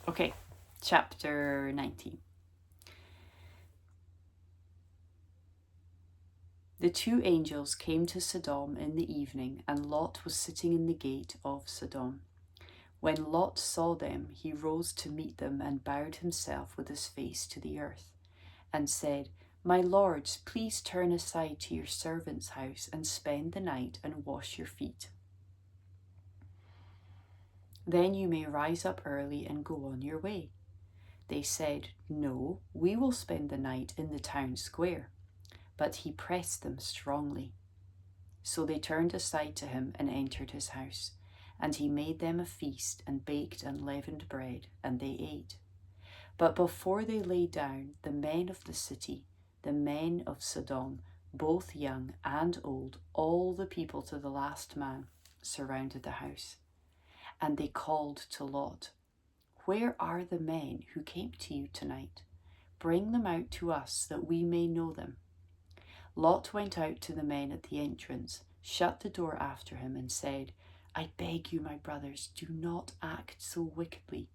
Okay, chapter 19. The two angels came to Sodom in the evening, and Lot was sitting in the gate of Sodom. When Lot saw them, he rose to meet them and bowed himself with his face to the earth, and said, "My lords, please turn aside to your servant's house and spend the night and wash your feet. Then you may rise up early and go on your way." They said, "No, we will spend the night in the town square." But he pressed them strongly. So they turned aside to him and entered his house. And he made them a feast and baked unleavened bread, and they ate. But before they lay down, the men of the city, the men of Sodom, both young and old, all the people to the last man, surrounded the house. And they called to Lot, "Where are the men who came to you tonight? Bring them out to us that we may know them." Lot went out to the men at the entrance, shut the door after him, and said, "I beg you, my brothers, do not act so wickedly.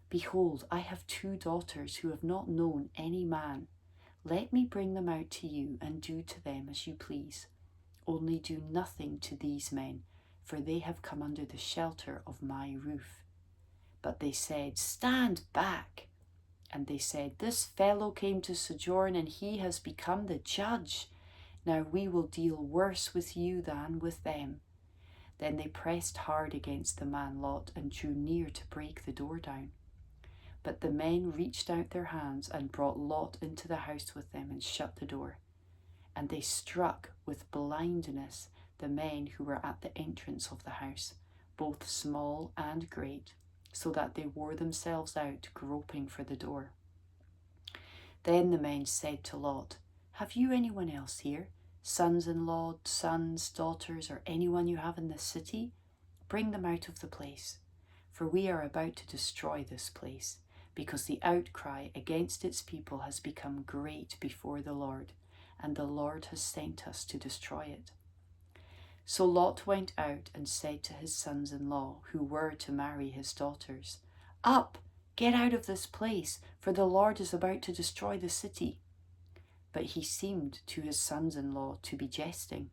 Behold, I have 2 daughters who have not known any man. Let me bring them out to you, and do to them as you please. Only do nothing to these men, for they have come under the shelter of my roof." But they said, "Stand back." And they said, "This fellow came to sojourn, and he has become the judge. Now we will deal worse with you than with them." Then they pressed hard against the man Lot and drew near to break the door down. But the men reached out their hands and brought Lot into the house with them and shut the door. And they struck with blindness the men who were at the entrance of the house, both small and great, so that they wore themselves out groping for the door. Then the men said to Lot, "Have you anyone else here? Sons-in-law, sons, daughters, or anyone you have in the city? Bring them out of the place, for we are about to destroy this place, because the outcry against its people has become great before the Lord, and the Lord has sent us to destroy it." So Lot went out and said to his sons-in-law, who were to marry his daughters, "Up, get out of this place, for the Lord is about to destroy the city." But he seemed to his sons-in-law to be jesting.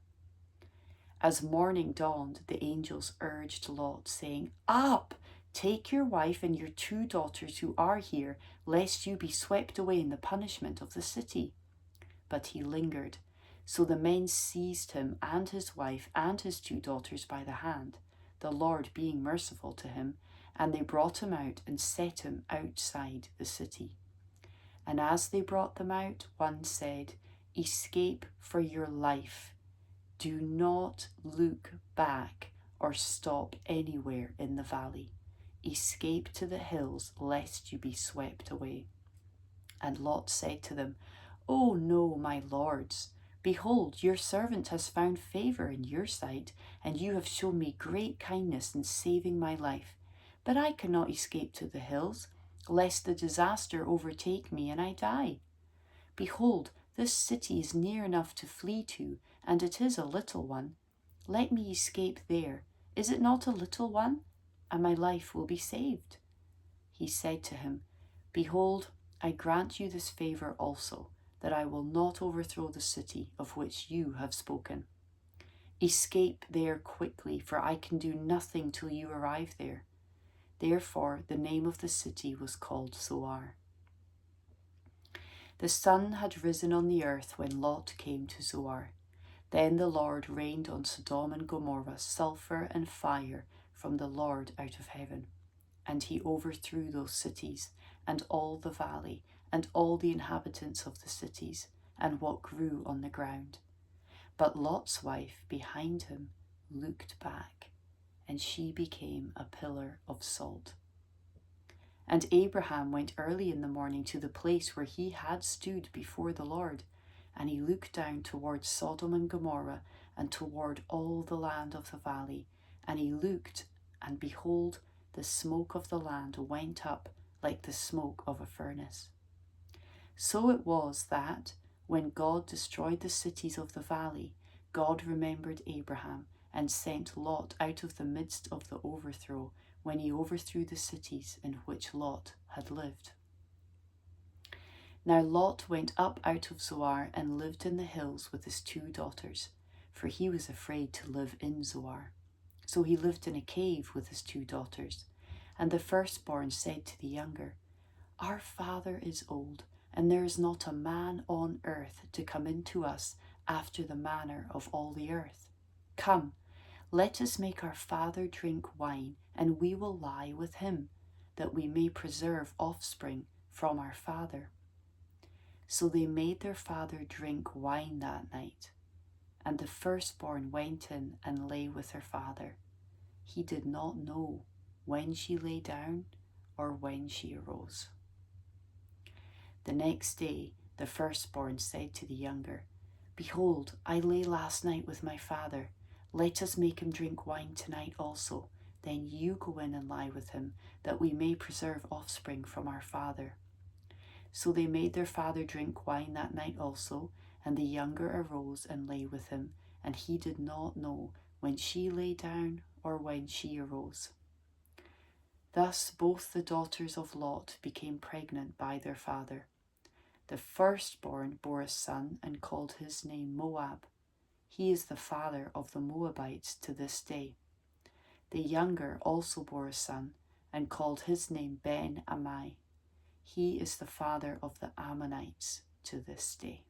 As morning dawned, the angels urged Lot, saying, "Up, take your wife and your 2 daughters who are here, lest you be swept away in the punishment of the city." But he lingered. So the men seized him and his wife and his 2 daughters by the hand, the Lord being merciful to him, and they brought him out and set him outside the city. And as they brought them out, one said, "Escape for your life. Do not look back or stop anywhere in the valley. Escape to the hills, lest you be swept away." And Lot said to them, "Oh no, my lords. Behold, your servant has found favor in your sight, and you have shown me great kindness in saving my life. But I cannot escape to the hills, lest the disaster overtake me and I die. Behold, this city is near enough to flee to, and it is a little one. Let me escape there. Is it not a little one? And my life will be saved." He said to him, "Behold, I grant you this favor also, that I will not overthrow the city of which you have spoken. Escape there quickly, for I can do nothing till you arrive there." Therefore the name of the city was called Zoar. The sun had risen on the earth when Lot came to Zoar. Then the Lord rained on Sodom and Gomorrah sulphur and fire from the Lord out of heaven. And he overthrew those cities, and all the valley, and all the inhabitants of the cities, and what grew on the ground. But Lot's wife behind him looked back, and she became a pillar of salt. And Abraham went early in the morning to the place where he had stood before the Lord, and he looked down toward Sodom and Gomorrah, and toward all the land of the valley, and he looked, and behold, the smoke of the land went up like the smoke of a furnace. So it was that, when God destroyed the cities of the valley, God remembered Abraham and sent Lot out of the midst of the overthrow, when he overthrew the cities in which Lot had lived. Now Lot went up out of Zoar and lived in the hills with his 2 daughters, for he was afraid to live in Zoar. So he lived in a cave with his 2 daughters. And the firstborn said to the younger, Our father is old, and there is not a man on earth to come in to us after the manner of all the earth. Come, let us make our father drink wine, and we will lie with him, that we may preserve offspring from our father. So they made their father drink wine that night, and the firstborn went in and lay with her father. He did not know when she lay down or when she arose. The next day the firstborn said to the younger, Behold, I lay last night with my father. Let us make him drink wine tonight also. Then you go in and lie with him, that we may preserve offspring from our father. So they made their father drink wine that night also, and the younger arose and lay with him, and he did not know when she lay down or when she arose. Thus both the daughters of Lot became pregnant by their father. The firstborn bore a son and called his name Moab. He is the father of the Moabites to this day. The younger also bore a son and called his name Ben-Ammi. He is the father of the Ammonites to this day.